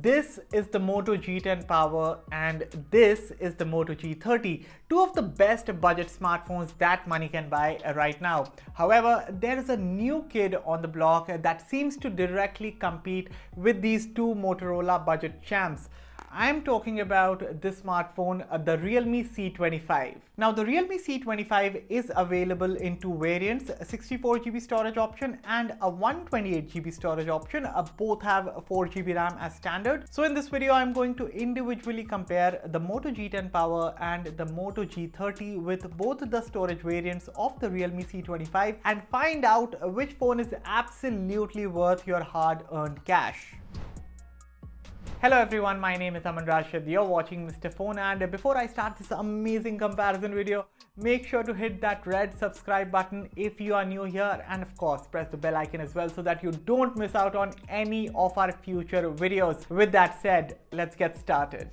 This is the Moto G10 Power and this is the Moto G30, two of the best budget smartphones that money can buy right now. However, there is a new kid on the block that seems to directly compete with these two Motorola budget champs. I'm talking about this smartphone, the Realme C25. Now, the Realme C25 is available in two variants, a 64GB storage option and a 128GB storage option. Both have 4GB RAM as standard. So in this video, I'm going to individually compare the Moto G10 Power and the Moto G30 with both the storage variants of the Realme C25 and find out which phone is absolutely worth your hard-earned cash. Hello everyone, my name is Aman Rashid. You're watching Mr. Phone, and before I start this amazing comparison video, make sure to hit that red subscribe button if you are new here, and of course press the bell icon as well so that you don't miss out on any of our future videos. With that said, let's get started.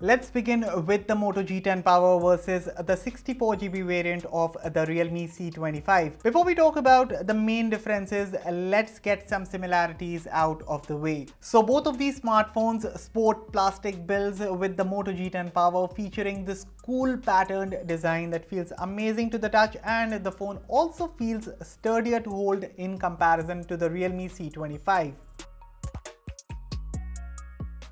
Let's begin with the Moto G10 Power versus the 64GB variant of the Realme C25. Before we talk about the main differences, let's get some similarities out of the way. So both of these smartphones sport plastic builds, with the Moto G10 Power featuring this cool patterned design that feels amazing to the touch, and the phone also feels sturdier to hold in comparison to the Realme C25.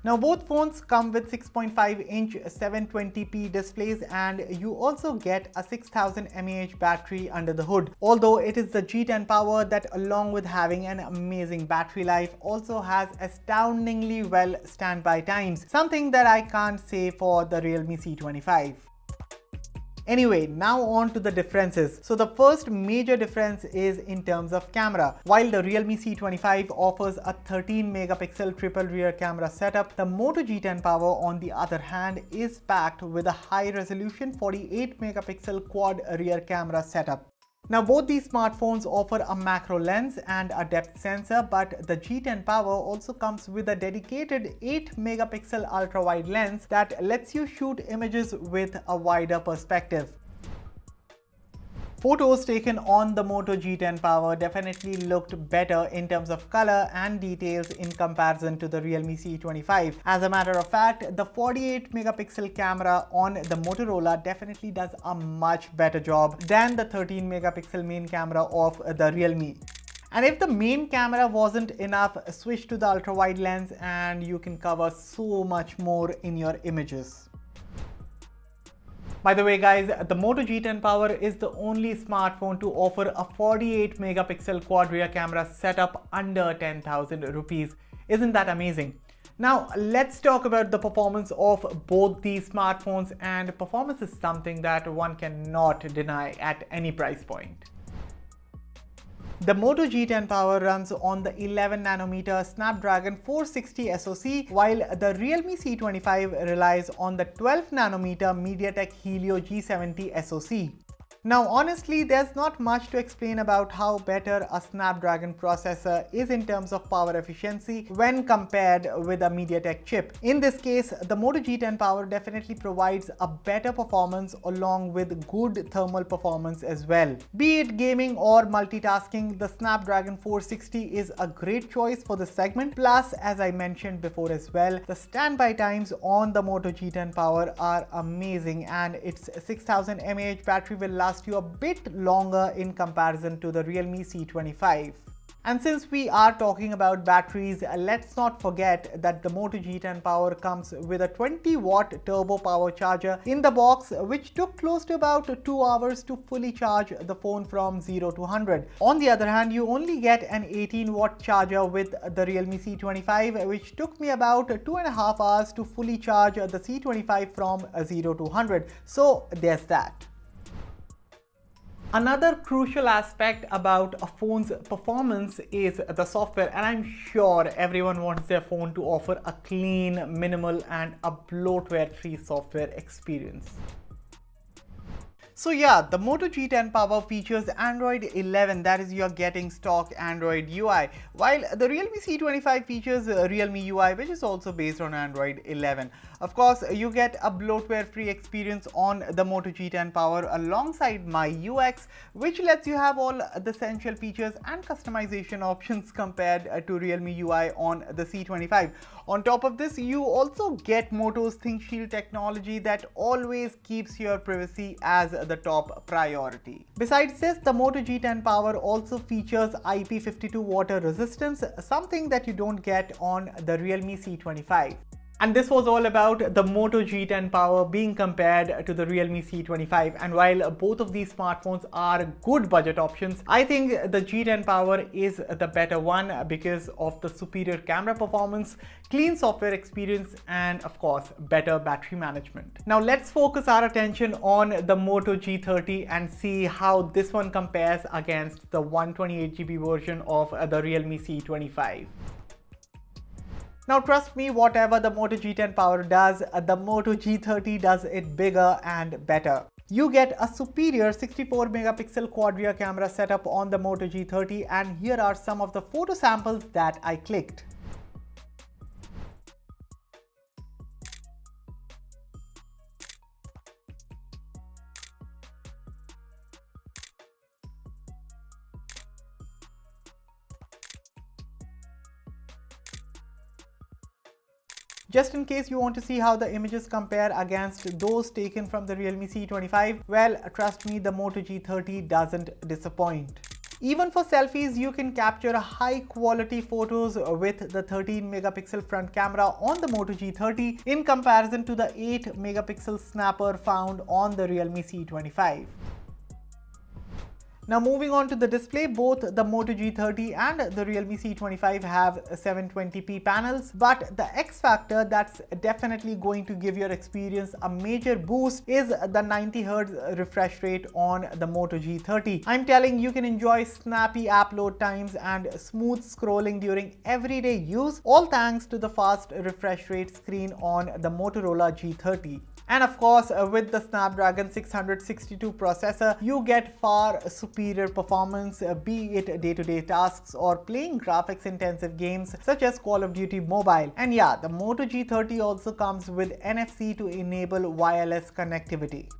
Now both phones come with 6.5-inch 720p displays, and you also get a 6000 mAh battery under the hood. Although it is the G10 Power that, along with having an amazing battery life, also has astoundingly well standby times, something that I can't say for the Realme C25. Anyway, now on to the differences. So the first major difference is in terms of camera. While the Realme C25 offers a 13-megapixel triple rear camera setup, the Moto G10 Power, on the other hand, is packed with a high-resolution 48-megapixel quad rear camera setup. Now both these smartphones offer a macro lens and a depth sensor, but the G10 Power also comes with a dedicated 8-megapixel ultra-wide lens that lets you shoot images with a wider perspective. Photos taken on the Moto G10 Power definitely looked better in terms of color and details in comparison to the Realme C25. As a matter of fact, the 48-megapixel camera on the Motorola definitely does a much better job than the 13-megapixel main camera of the Realme. And if the main camera wasn't enough, switch to the ultra-wide lens and you can cover so much more in your images. By the way guys, the Moto G10 Power is the only smartphone to offer a 48-megapixel quad rear camera setup under 10,000 rupees. Isn't that amazing? Now let's talk about the performance of both these smartphones, and performance is something that one cannot deny at any price point. The Moto G10 Power runs on the 11nm Snapdragon 460 SoC, while the Realme C25 relies on the 12nm MediaTek Helio G70 SoC. Now honestly, there's not much to explain about how better a Snapdragon processor is in terms of power efficiency when compared with a MediaTek chip. In this case, the Moto G10 Power definitely provides a better performance along with good thermal performance as well. Be it gaming or multitasking, the Snapdragon 460 is a great choice for this segment. Plus, as I mentioned before as well, the standby times on the Moto G10 Power are amazing, and its 6000 mAh battery will last you a bit longer in comparison to the Realme C25. And since we are talking about batteries, let's not forget that the Moto G10 Power comes with a 20-watt turbo power charger in the box, which took close to about 2 hours to fully charge the phone from 0 to 100. On the other hand, you only get an 18-watt charger with the Realme C25, which took me about 2.5 hours to fully charge the C25 from 0 to 100. So there's that. Another crucial aspect about a phone's performance is the software, and I'm sure everyone wants their phone to offer a clean, minimal and a bloatware-free software experience. So yeah, the Moto G10 Power features Android 11, that is, you're getting stock Android UI, while the Realme C25 features Realme UI, which is also based on Android 11. Of course, you get a bloatware-free experience on the Moto G10 Power alongside My UX, which lets you have all the essential features and customization options compared to Realme UI on the C25. On top of this, you also get Moto's ThinkShield technology that always keeps your privacy as the top priority. Besides this, the Moto G10 Power also features IP52 water resistance, something that you don't get on the Realme C25. And this was all about the Moto G10 Power being compared to the Realme C25. And while both of these smartphones are good budget options, I think the G10 Power is the better one because of the superior camera performance, clean software experience, and of course, better battery management. Now let's focus our attention on the Moto G30 and see how this one compares against the 128GB version of the Realme C25. Now trust me, whatever the Moto G10 Power does, the Moto G30 does it bigger and better. You get a superior 64 megapixel quad rear camera setup on the Moto G30, and here are some of the photo samples that I clicked. Just in case you want to see how the images compare against those taken from the Realme C25, well, trust me, the Moto G30 doesn't disappoint. Even for selfies, you can capture high quality photos with the 13 megapixel front camera on the Moto G30 in comparison to the 8 megapixel snapper found on the Realme C25. Now moving on to the display, both the Moto G30 and the Realme C25 have 720p panels, but the X factor that's definitely going to give your experience a major boost is the 90Hz refresh rate on the Moto G30. I'm telling you can enjoy snappy app load times and smooth scrolling during everyday use, all thanks to the fast refresh rate screen on the Motorola G30. And of course, with the Snapdragon 662 processor, you get far superior performance, be it day-to-day tasks or playing graphics-intensive games such as Call of Duty Mobile. And yeah, the Moto G30 also comes with NFC to enable wireless connectivity.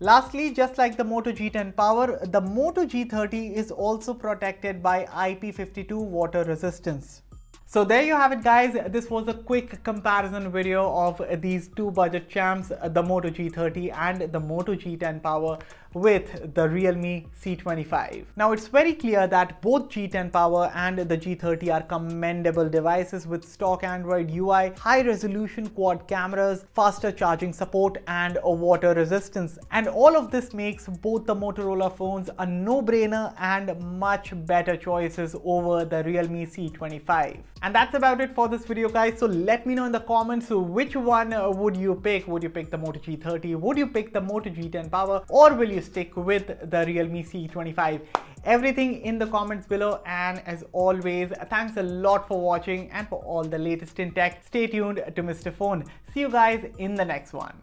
Lastly, just like the Moto G10 Power, the Moto G30 is also protected by IP52 water resistance. So there you have it, guys. This was a quick comparison video of these two budget champs, the Moto G30 and the Moto G10 Power with the Realme C25. Now it's very clear that both G10 Power and the G30 are commendable devices with stock Android UI, high resolution quad cameras, faster charging support, and a water resistance. And all of this makes both the Motorola phones a no-brainer and much better choices over the Realme C25. And that's about it for this video, guys. So let me know in the comments which one would you pick. Would you pick the Moto G30? Would you pick the Moto G10 Power? Or will you stick with the Realme C25? Everything in the comments below. And as always, thanks a lot for watching, and for all the latest in tech, stay tuned to Mr. Phone. See you guys in the next one.